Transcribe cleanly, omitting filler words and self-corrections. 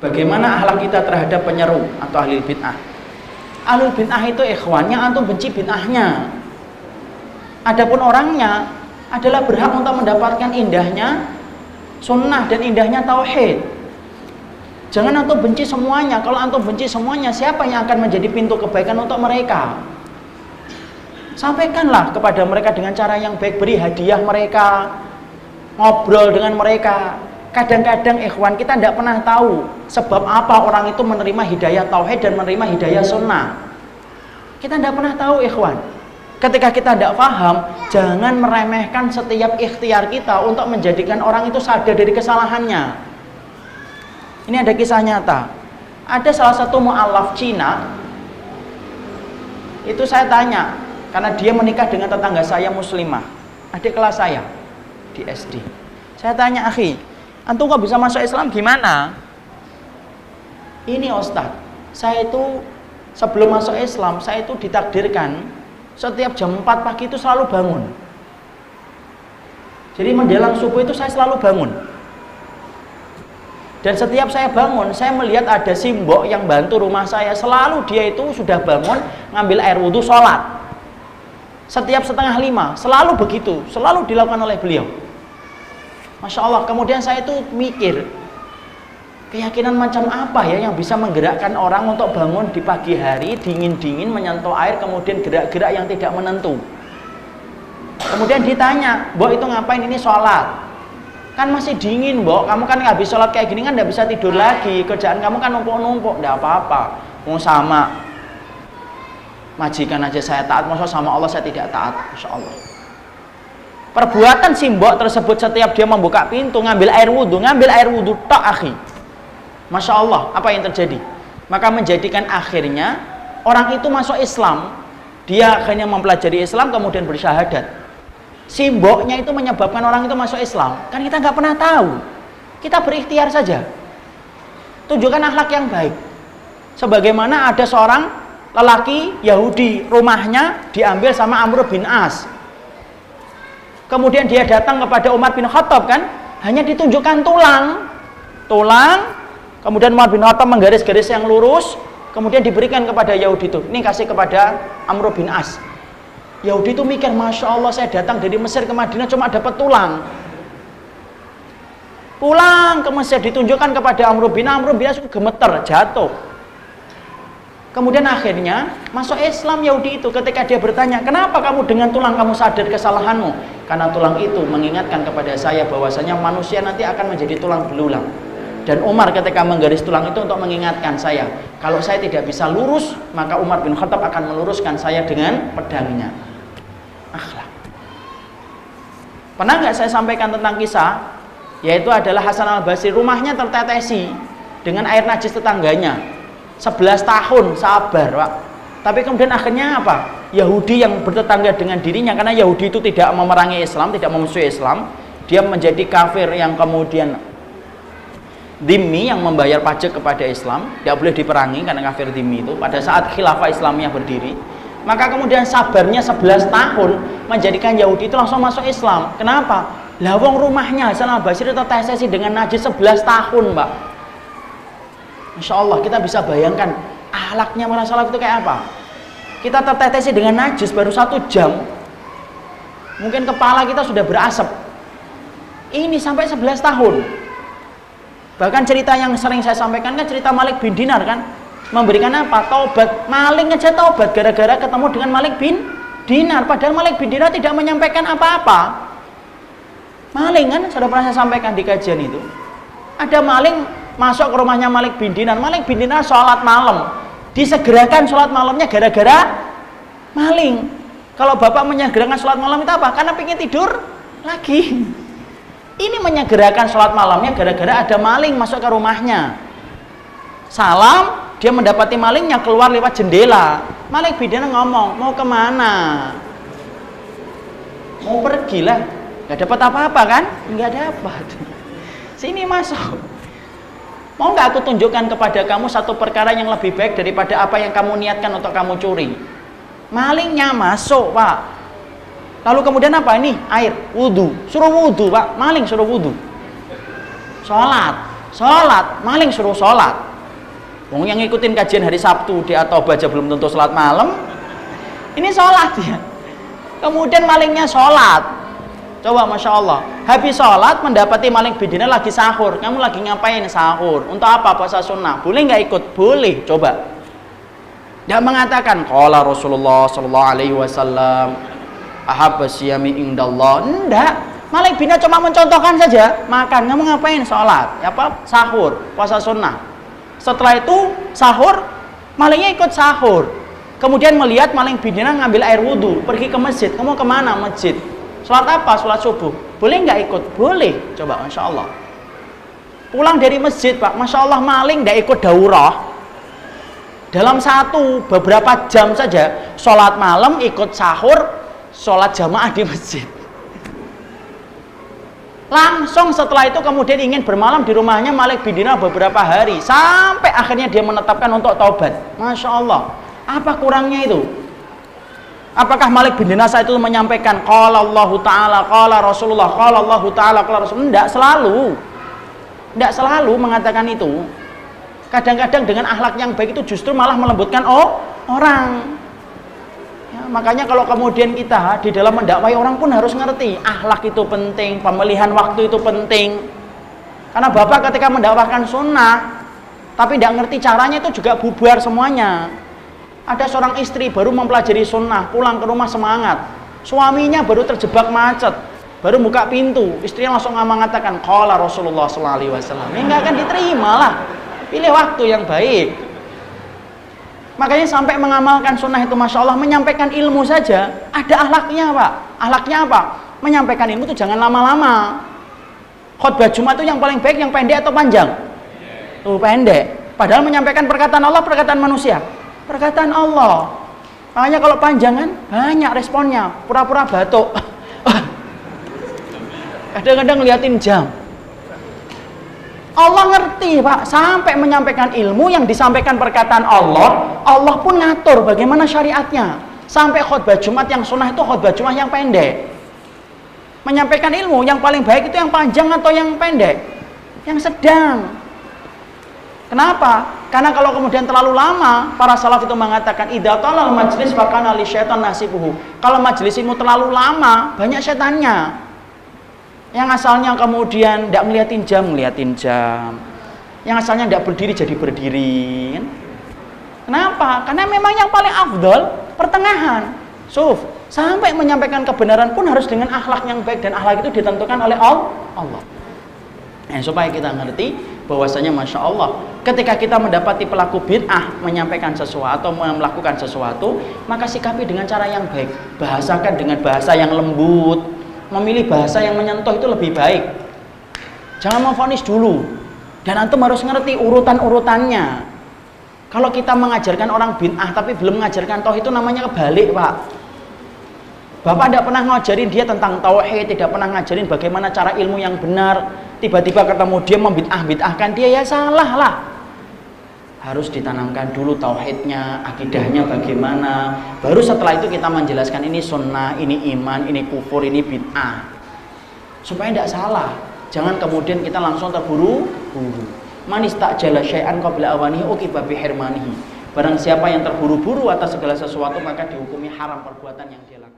Bagaimana akhlak kita terhadap penyeru atau ahli bid'ah? Ahli bid'ah itu ikhwannya, antum benci bid'ahnya. Adapun orangnya adalah berhak untuk mendapatkan indahnya sunnah dan indahnya tauhid. Jangan antum benci semuanya. Kalau antum benci semuanya, siapa yang akan menjadi pintu kebaikan untuk mereka? Sampaikanlah kepada mereka dengan cara yang baik, beri hadiah mereka, ngobrol dengan mereka. Kadang-kadang ikhwan kita tidak pernah tahu sebab apa orang itu menerima hidayah tauhid dan menerima hidayah sunnah. Kita tidak pernah tahu ikhwan. Ketika kita tidak paham, jangan meremehkan setiap ikhtiar kita untuk menjadikan orang itu sadar dari kesalahannya. Ini ada kisah nyata. Ada salah satu mu'alaf Cina, itu saya tanya, karena dia menikah dengan tetangga saya muslimah, adik kelas saya di SD. Saya tanya, akhi, antum kok bisa masuk Islam gimana? Ini Ustadz, saya itu sebelum masuk Islam, saya itu ditakdirkan setiap jam 4 pagi itu selalu bangun. Jadi menjelang subuh itu saya selalu bangun. Dan setiap saya bangun, saya melihat ada simbok yang bantu rumah saya. Selalu dia itu sudah bangun, ngambil air wudhu, sholat. Setiap 4:30, selalu begitu, selalu dilakukan oleh beliau. Masya Allah. Kemudian saya itu mikir, keyakinan macam apa ya yang bisa menggerakkan orang untuk bangun di pagi hari, dingin-dingin, menyentuh air, kemudian gerak-gerak yang tidak menentu. Kemudian ditanya, Mbok itu ngapain? Ini sholat. Kan masih dingin, Mbok, kamu kan habis sholat kayak gini kan tidak bisa tidur lagi, kerjaan kamu kan numpuk-numpuk. Tidak apa-apa, mau sama majikan aja saya taat, masa sama Allah saya tidak taat? Masya Allah. Perbuatan simbok tersebut setiap dia membuka pintu, ngambil air wudhu tok, akhi. Masya Allah, apa yang terjadi? Maka menjadikan akhirnya orang itu masuk Islam. Dia akhirnya mempelajari Islam, kemudian bersyahadat. Simboknya itu menyebabkan orang itu masuk Islam. Kan kita nggak pernah tahu. Kita berikhtiar saja. Tunjukkan akhlak yang baik. Sebagaimana ada seorang lelaki Yahudi, rumahnya diambil sama Amr bin As. Kemudian dia datang kepada Umar bin Khattab, kan? Hanya ditunjukkan tulang. Kemudian Umar bin Khattab menggaris-garis yang lurus. Kemudian diberikan kepada Yahudi itu. Ini kasih kepada Amr bin As. Yahudi itu mikir, Masya Allah, saya datang dari Mesir ke Madinah cuma dapat tulang. Pulang ke Mesir ditunjukkan kepada Amr bin As, gemeter, jatuh. Kemudian akhirnya masuk Islam Yahudi itu. Ketika dia bertanya, kenapa kamu dengan tulang kamu sadar kesalahanmu? Karena tulang itu mengingatkan kepada saya bahwasanya manusia nanti akan menjadi tulang belulang. Dan Umar ketika menggaris tulang itu untuk mengingatkan saya, kalau saya tidak bisa lurus, maka Umar bin Khattab akan meluruskan saya dengan pedangnya. Akhlak. Pernah nggak saya sampaikan tentang kisah, yaitu adalah Hasan al-Basri, rumahnya tertetesi dengan air najis tetangganya. 11 tahun sabar, Pak. Tapi kemudian akhirnya apa? Yahudi yang bertetangga dengan dirinya, karena Yahudi itu tidak memerangi Islam, tidak memusuhi Islam, dia menjadi kafir yang kemudian dhimmi, yang membayar pajak kepada Islam, tidak boleh diperangi karena kafir dhimmi itu pada saat khilafah Islamiyah berdiri. Maka kemudian sabarnya 11 tahun menjadikan Yahudi itu langsung masuk Islam. Kenapa? Lah wong rumahnya Hasan al-Basri tertetesi dengan najis 11 tahun, Mbak. Masya Allah, kita bisa bayangkan akhlaknya orang salaf itu kayak apa. Kita tertetesi dengan najis baru 1 jam, mungkin kepala kita sudah berasap. Ini sampai 11 tahun. Bahkan cerita yang sering saya sampaikan kan cerita Malik bin Dinar, kan? Memberikan apa? Taubat. Maling aja taubat gara-gara ketemu dengan Malik bin Dinar. Padahal Malik bin Dinar tidak menyampaikan apa-apa. Maling, kan? Sudah pernah saya sampaikan di kajian itu. Ada maling masuk ke rumahnya Malik bin Dinar. Malik bin Dinar sholat malam. Disegerakan sholat malamnya gara-gara maling. Kalau bapak menyegerakan sholat malam itu apa? Karena pengen tidur lagi. Ini menyegerakan sholat malamnya gara-gara ada maling masuk ke rumahnya. Salam, dia mendapati malingnya keluar lewat jendela. Malik bin Dinar ngomong, mau kemana? Mau pergi lah. Gak dapat apa-apa, kan? Gak dapat. Sini masuk. Mau gak aku tunjukkan kepada kamu satu perkara yang lebih baik daripada apa yang kamu niatkan untuk kamu curi? Malingnya masuk, Pak. Lalu kemudian apa ini? Air, wudhu. Suruh wudhu, Pak. Maling suruh wudhu. Sholat. Sholat, maling suruh sholat. Wong yang ngikutin kajian hari Sabtu di atau baca belum tentu sholat malam. Ini sholat ya. Kemudian malingnya sholat. Coba Masya Allah. Habis sholat mendapati maling bidina lagi sahur. Kamu lagi ngapain sahur? Untuk apa puasa sunnah? Boleh nggak ikut? Boleh. Coba. Tidak mengatakan qala Rasulullah sallallahu alaihi wasallam ahabba siyami indallah. Enggak. Maling bina cuma mencontohkan saja. Makan, kamu ngapain? Sholat. Ya apa? Sahur, puasa sunnah. Setelah itu sahur, malingnya ikut sahur. Kemudian melihat maling bina ngambil air wudhu, pergi ke masjid. Kamu kemana? Masjid. Sholat apa? Sholat subuh. Boleh nggak ikut? Boleh. Coba, Masya Allah. Pulang dari masjid, Pak. Masya Allah, maling nggak ikut daurah. Dalam beberapa jam saja, sholat malam, ikut sahur, sholat jamaah di masjid. Langsung setelah itu kemudian ingin bermalam di rumahnya Malik bin Dinar beberapa hari. Sampai akhirnya dia menetapkan untuk taubat. Masya Allah. Apa kurangnya itu? Apakah Malik bin Dinar saat itu menyampaikan qala Allahu Ta'ala, qala Rasulullah, qala Allahu Ta'ala, qala Rasulullah? Tidak selalu. Tidak selalu mengatakan itu. Kadang-kadang dengan akhlak yang baik itu justru malah melembutkan orang. Ya, makanya kalau kemudian kita di dalam mendakwai orang pun harus ngerti akhlak itu penting, pemilihan waktu itu penting. Karena Bapak ketika mendakwahkan sunnah tapi tidak ngerti caranya itu juga bubar semuanya. Ada seorang istri baru mempelajari sunnah, pulang ke rumah semangat, suaminya baru terjebak macet, baru buka pintu, istrinya langsung mengatakan qala Rasulullah sallallahu alaihi wasallam. Ini nggak akan diterima lah. Pilih waktu yang baik. Makanya sampai mengamalkan sunnah itu Masya Allah, menyampaikan ilmu saja ada akhlaknya Pak. Akhlaknya apa? Menyampaikan ilmu itu jangan lama-lama. Khutbah Jumat itu yang paling baik yang pendek atau panjang? Tuh pendek. Padahal menyampaikan perkataan Allah, perkataan manusia. Perkataan Allah. Makanya kalau panjangan banyak responnya. Pura-pura batuk. Kadang-kadang ngeliatin jam. Allah ngerti Pak, sampai menyampaikan ilmu yang disampaikan perkataan Allah, Allah pun ngatur bagaimana syariatnya. Sampai khutbah Jumat yang sunnah itu khutbah Jumat yang pendek. Menyampaikan ilmu yang paling baik itu yang panjang atau yang pendek? Yang sedang. Kenapa? Karena kalau kemudian terlalu lama, para salaf itu mengatakan idza talal majlis fakana li syaitan nasibuhu. Kalau majelis ilmu terlalu lama, banyak setannya. Yang asalnya kemudian tidak ngeliatin jam. Yang asalnya tidak berdiri jadi berdiri. Kenapa? Karena memang yang paling afdol pertengahan. Sampai menyampaikan kebenaran pun harus dengan akhlak yang baik, dan akhlak itu ditentukan oleh Allah. Supaya kita ngerti bahwasanya Masya Allah, ketika kita mendapati pelaku bid'ah menyampaikan sesuatu, melakukan sesuatu, maka sikapi dengan cara yang baik. Bahasakan dengan bahasa yang lembut. Memilih bahasa yang menyentuh itu lebih baik. Jangan memvonis dulu. Dan antum harus ngerti urutan-urutannya. Kalau kita mengajarkan orang bid'ah tapi belum mengajarkan tauhid, itu namanya kebalik Pak. Bapak tidak pernah ngajarin dia tentang tauhid, tidak pernah ngajarin bagaimana cara ilmu yang benar. Tiba-tiba ketemu dia membid'ah-bid'ahkan dia, ya salah lah. Harus ditanamkan dulu tauhidnya, akidahnya bagaimana. Baru setelah itu kita menjelaskan ini sunnah, ini iman, ini kufur, ini bid'ah. Supaya tidak salah. Jangan kemudian kita langsung terburu-buru. Man istajala syai'an qabla awanihi uqiba bihirmanihi. Barang siapa yang terburu-buru atas segala sesuatu maka dihukumi haram perbuatan yang dia lakukan.